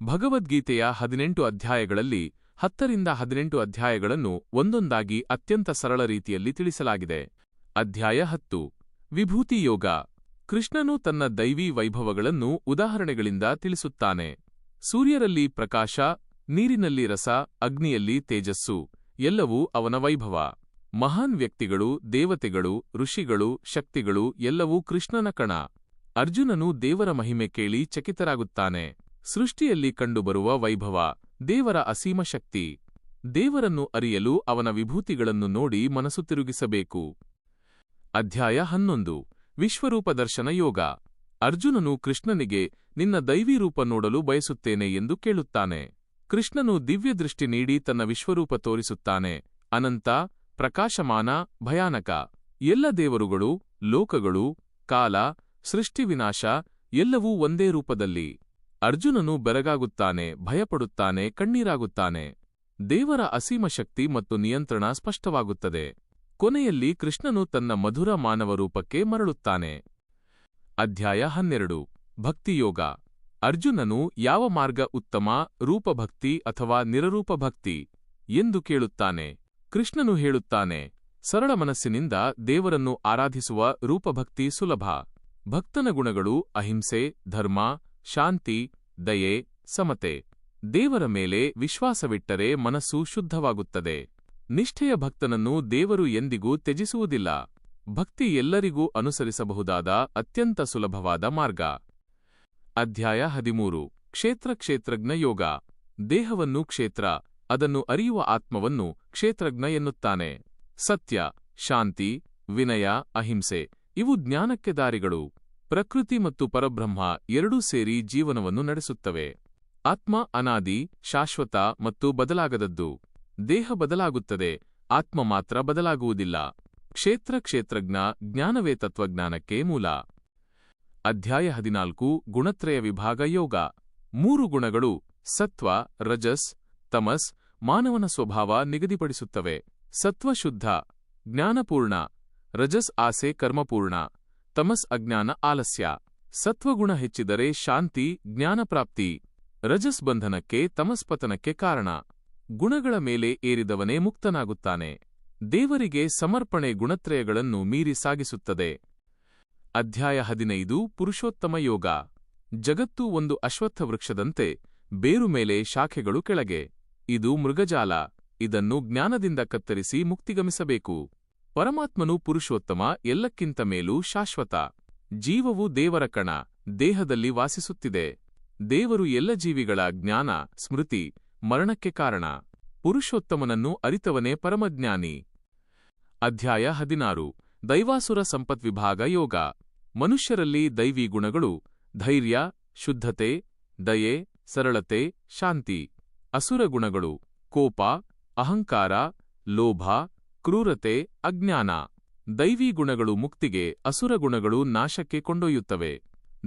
ಭಗವದ್ಗೀತೆಯ 18 ಅಧ್ಯಾಯಗಳಲ್ಲಿ 10ರಿಂದ 18 ಅಧ್ಯಾಯಗಳನ್ನು ಒಂದೊಂದಾಗಿ ಅತ್ಯಂತ ಸರಳ ರೀತಿಯಲ್ಲಿ ತಿಳಿಸಲಾಗಿದೆ. ಅಧ್ಯಾಯ 10 ವಿಭೂತಿ ಯೋಗ. ಕೃಷ್ಣನು ತನ್ನ ದೈವೀ ವೈಭವಗಳನ್ನು ಉದಾಹರಣೆಗಳಿಂದ ತಿಳಿಸುತ್ತಾನೆ. ಸೂರ್ಯರಲ್ಲಿ ಪ್ರಕಾಶ, ನೀರಿನಲ್ಲಿ ರಸ, ಅಗ್ನಿಯಲ್ಲಿ ತೇಜಸ್ಸು ಎಲ್ಲವೂ ಅವನ ವೈಭವ. ಮಹಾನ್ ವ್ಯಕ್ತಿಗಳು, ದೇವತೆಗಳು, ಋಷಿಗಳು, ಶಕ್ತಿಗಳು ಎಲ್ಲವೂ ಕೃಷ್ಣನ ಕಣ. ಅರ್ಜುನನು ದೇವರ ಮಹಿಮೆ ಕೇಳಿ ಚಕಿತರಾಗುತ್ತಾನೆ. ಸೃಷ್ಟಿಯಲ್ಲಿ ಕಂಡುಬರುವ ವೈಭವ, ದೇವರ ಅಸೀಮ ಶಕ್ತಿ. ದೇವರನ್ನು ಅರಿಯಲು ಅವನ ವಿಭೂತಿಗಳನ್ನು ನೋಡಿ ಮನಸ್ಸು ತಿರುಗಿಸಬೇಕು. ಅಧ್ಯಾಯ 11 ವಿಶ್ವರೂಪ ದರ್ಶನ ಯೋಗ. ಅರ್ಜುನನು ಕೃಷ್ಣನಿಗೆ ನಿನ್ನ ದೈವೀ ರೂಪ ನೋಡಲು ಬಯಸುತ್ತೇನೆ ಎಂದು ಕೇಳುತ್ತಾನೆ. ಕೃಷ್ಣನು ದಿವ್ಯದೃಷ್ಟಿ ನೀಡಿ ತನ್ನ ವಿಶ್ವರೂಪ ತೋರಿಸುತ್ತಾನೆ. ಅನಂತ, ಪ್ರಕಾಶಮಾನ, ಭಯಾನಕ. ಎಲ್ಲ ದೇವರುಗಳು, ಲೋಕಗಳು, ಕಾಲ, ಸೃಷ್ಟಿವಿನಾಶ ಎಲ್ಲವೂ ಒಂದೇ ರೂಪದಲ್ಲಿ. ಅರ್ಜುನನು ಬೆರಗಾಗುತ್ತಾನೆ, ಭಯಪಡುತ್ತಾನೆ, ಕಣ್ಣೀರಾಗುತ್ತಾನೆ. ದೇವರ ಅಸೀಮ ಶಕ್ತಿ ಮತ್ತು ನಿಯಂತ್ರಣ ಸ್ಪಷ್ಟವಾಗುತ್ತದೆ. ಕೊನೆಯಲ್ಲಿ ಕೃಷ್ಣನು ತನ್ನ ಮಧುರ ಮಾನವ ರೂಪಕ್ಕೆ ಮರಳುತ್ತಾನೆ. ಅಧ್ಯಾಯ 12 ಭಕ್ತಿಯೋಗ. ಅರ್ಜುನನು ಯಾವ ಮಾರ್ಗ ಉತ್ತಮ, ರೂಪಭಕ್ತಿ ಅಥವಾ ನಿರರೂಪ ಭಕ್ತಿ ಎಂದು ಕೇಳುತ್ತಾನೆ. ಕೃಷ್ಣನು ಹೇಳುತ್ತಾನೆ, ಸರಳ ಮನಸ್ಸಿನಿಂದ ದೇವರನ್ನು ಆರಾಧಿಸುವ ರೂಪಭಕ್ತಿ ಸುಲಭ. ಭಕ್ತನ ಗುಣಗಳು ಅಹಿಂಸೆ, ಧರ್ಮ, ಶಾಂತಿ, ದಯೆ, ಸಮತೆ. ದೇವರ ಮೇಲೆ ವಿಶ್ವಾಸವಿಟ್ಟರೆ ಮನಸ್ಸು ಶುದ್ಧವಾಗುತ್ತದೆ. ನಿಷ್ಠೆಯ ಭಕ್ತನನ್ನು ದೇವರು ಎಂದಿಗೂ ತ್ಯಜಿಸುವುದಿಲ್ಲ. ಭಕ್ತಿ ಎಲ್ಲರಿಗೂ ಅನುಸರಿಸಬಹುದಾದ ಅತ್ಯಂತ ಸುಲಭವಾದ ಮಾರ್ಗ. ಅಧ್ಯಾಯ 13 ಕ್ಷೇತ್ರಜ್ಞ ಯೋಗ. ದೇಹವನ್ನು ಕ್ಷೇತ್ರ, ಅದನ್ನು ಅರಿಯುವ ಆತ್ಮವನ್ನು ಕ್ಷೇತ್ರಜ್ಞ ಎನ್ನುತ್ತಾನೆ. ಸತ್ಯ, ಶಾಂತಿ, ವಿನಯ, ಅಹಿಂಸೆ ಇವು ಜ್ಞಾನಕ್ಕೆ ದಾರಿಗಳು. ಪ್ರಕೃತಿ ಮತ್ತು ಪರಬ್ರಹ್ಮ ಎರಡೂ ಸೇರಿ ಜೀವನವನ್ನು ನಡೆಸುತ್ತವೆ. ಆತ್ಮ ಅನಾದಿ, ಶಾಶ್ವತ ಮತ್ತು ಬದಲಾಗದದ್ದು. ದೇಹ ಬದಲಾಗುತ್ತದೆ, ಆತ್ಮ ಮಾತ್ರ ಬದಲಾಗುವುದಿಲ್ಲ. ಕ್ಷೇತ್ರಜ್ಞ ಜ್ಞಾನವೇ ತತ್ವಜ್ಞಾನಕ್ಕೆ ಮೂಲ. ಅಧ್ಯಾಯ 14 ಗುಣತ್ರಯ ವಿಭಾಗ ಯೋಗ. 3 ಗುಣಗಳು ಸತ್ವ, ರಜಸ್, ತಮಸ್ ಮಾನವನ ಸ್ವಭಾವ ನಿಗದಿಪಡಿಸುತ್ತವೆ. ಸತ್ವ ಶುದ್ಧ, ಜ್ಞಾನಪೂರ್ಣ. ರಜಸ್ ಆಸೆ, ಕರ್ಮಪೂರ್ಣ. ತಮಸ್ ಅಜ್ಞಾನ, ಆಲಸ್ಯ. ಸತ್ವಗುಣ ಹೆಚ್ಚಿದರೆ ಶಾಂತಿ, ಜ್ಞಾನಪ್ರಾಪ್ತಿ. ರಜಸ್ ಬಂಧನಕ್ಕೆ, ತಮಸ್ ಪತನಕ್ಕೆ ಕಾರಣ. ಗುಣಗಳ ಮೇಲೆ ಏರಿದವನೇ ಮುಕ್ತನಾಗುತ್ತಾನೆ. ದೇವರಿಗೆ ಸಮರ್ಪಣೆ ಗುಣತ್ರಯಗಳನ್ನು ಮೀರಿ ಸಾಗಿಸುತ್ತದೆ. ಅಧ್ಯಾಯ 15 ಪುರುಷೋತ್ತಮ ಯೋಗ. ಜಗತ್ತು ಒಂದು ಅಶ್ವತ್ಥ ವೃಕ್ಷದಂತೆ, ಬೇರು ಮೇಲೆ ಶಾಖೆಗಳು ಕೆಳಗೆ. ಇದು ಮೃಗಜಾಲ. ಇದನ್ನು ಜ್ಞಾನದಿಂದ ಕತ್ತರಿಸಿ ಮುಕ್ತಿಗಮಿಸಬೇಕು. ಪರಮಾತ್ಮನು ಪುರುಷೋತ್ತಮ, ಎಲ್ಲಕ್ಕಿಂತ ಮೇಲೂ ಶಾಶ್ವತ. ಜೀವವು ದೇವರ ಕಣ, ದೇಹದಲ್ಲಿ ವಾಸಿಸುತ್ತಿದೆ. ದೇವರು ಎಲ್ಲ ಜೀವಿಗಳ ಜ್ಞಾನ, ಸ್ಮೃತಿ, ಮರಣಕ್ಕೆ ಕಾರಣ. ಪುರುಷೋತ್ತಮನನ್ನು ಅರಿತವನೇ ಪರಮಜ್ಞಾನಿ. ಅಧ್ಯಾಯ 16 ದೈವಾಸುರ ಸಂಪದ್ವಿಭಾಗ ಯೋಗ. ಮನುಷ್ಯರಲ್ಲಿ ದೈವೀ ಗುಣಗಳು ಧೈರ್ಯ, ಶುದ್ಧತೆ, ದಯೆ, ಸರಳತೆ, ಶಾಂತಿ. ಅಸುರ ಗುಣಗಳು ಕೋಪ, ಅಹಂಕಾರ, ಲೋಭ, ಕ್ರೂರತೆ, ಅಜ್ಞಾನ. ದೈವೀ ಗುಣಗಳು ಮುಕ್ತಿಗೆ, ಅಸುರ ಗುಣಗಳು ನಾಶಕ್ಕೆ ಕೊಂಡೊಯ್ಯುತ್ತವೆ.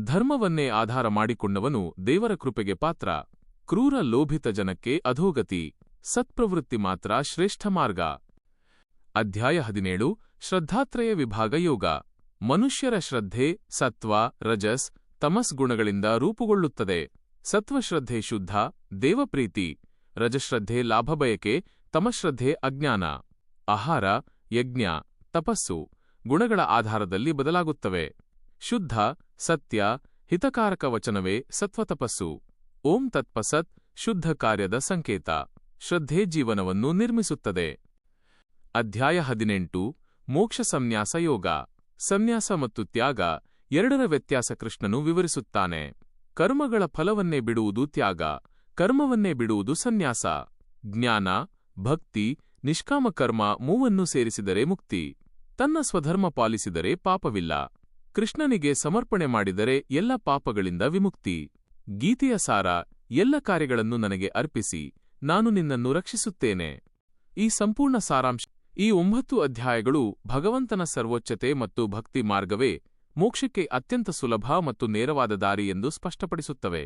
ಧರ್ಮವನ್ನೇ ಆಧಾರ ಮಾಡಿಕೊಂಡವನು ದೇವರ ಕೃಪೆಗೆ ಪಾತ್ರ. ಕ್ರೂರ ಲೋಭಿತ ಜನಕ್ಕೆ ಅಧೋಗತಿ. ಸತ್ಪ್ರವೃತ್ತಿ ಮಾತ್ರ ಶ್ರೇಷ್ಠ ಮಾರ್ಗ. ಅಧ್ಯಾಯ 17 ಶ್ರದ್ಧಾತ್ರಯ ವಿಭಾಗ ಯೋಗ. ಮನುಷ್ಯರ ಶ್ರದ್ಧೆ ಸತ್ವ, ರಜಸ್, ತಮಸ್ ಗುಣಗಳಿಂದ ರೂಪುಗೊಳ್ಳುತ್ತದೆ. ಸತ್ವಶ್ರದ್ಧೆ ಶುದ್ಧ, ದೇವಪ್ರೀತಿ. ರಜಶ್ರದ್ಧೆ ಲಾಭಬಯಕೆ, ತಮಶ್ರದ್ಧೆ ಅಜ್ಞಾನ. ಆಹಾರ, ಯಜ್ಞ, ತಪಸ್ಸು ಗುಣಗಳ ಆಧಾರದಲ್ಲಿ ಬದಲಾಗುತ್ತವೆ. ಶುದ್ಧ, ಸತ್ಯ, ಹಿತಕಾರಕ ವಚನವೇ ಸತ್ವತಪಸ್ಸು. ಓಂ ತತ್ಪಸತ್ ಶುದ್ಧ ಕಾರ್ಯದ ಸಂಕೇತ. ಶ್ರದ್ಧೆ ಜೀವನವನ್ನು ನಿರ್ಮಿಸುತ್ತದೆ. ಅಧ್ಯಾಯ 18 ಮೋಕ್ಷ ಸಂನ್ಯಾಸ ಯೋಗ. ಸಂನ್ಯಾಸ ಮತ್ತು ತ್ಯಾಗ ಎರಡರ ವ್ಯತ್ಯಾಸ ಕೃಷ್ಣನು ವಿವರಿಸುತ್ತಾನೆ. ಕರ್ಮಗಳ ಫಲವನ್ನೇ ಬಿಡುವುದು ತ್ಯಾಗ, ಕರ್ಮವನ್ನೇ ಬಿಡುವುದು ಸನ್ಯಾಸ. ಜ್ಞಾನ, ಭಕ್ತಿ, ನಿಷ್ಕಾಮ ಕರ್ಮ ಮೂವನ್ನೂ ಸೇರಿಸಿದರೆ ಮುಕ್ತಿ. ತನ್ನ ಸ್ವಧರ್ಮ ಪಾಲಿಸಿದರೆ ಪಾಪವಿಲ್ಲ. ಕೃಷ್ಣನಿಗೆ ಸಮರ್ಪಣೆ ಮಾಡಿದರೆ ಎಲ್ಲ ಪಾಪಗಳಿಂದ ವಿಮುಕ್ತಿ. ಗೀತೆಯ ಸಾರ, ಎಲ್ಲ ಕಾರ್ಯಗಳನ್ನು ನನಗೆ ಅರ್ಪಿಸಿ, ನಾನು ನಿನ್ನನ್ನು ರಕ್ಷಿಸುತ್ತೇನೆ. ಈ ಸಂಪೂರ್ಣ ಸಾರಾಂಶ. ಈ 9 ಅಧ್ಯಾಯಗಳು ಭಗವಂತನ ಸರ್ವೋಚ್ಚತೆ ಮತ್ತು ಭಕ್ತಿ ಮಾರ್ಗವೇ ಮೋಕ್ಷಕ್ಕೆ ಅತ್ಯಂತ ಸುಲಭ ಮತ್ತು ನೇರವಾದ ದಾರಿ ಎಂದು ಸ್ಪಷ್ಟಪಡಿಸುತ್ತವೆ.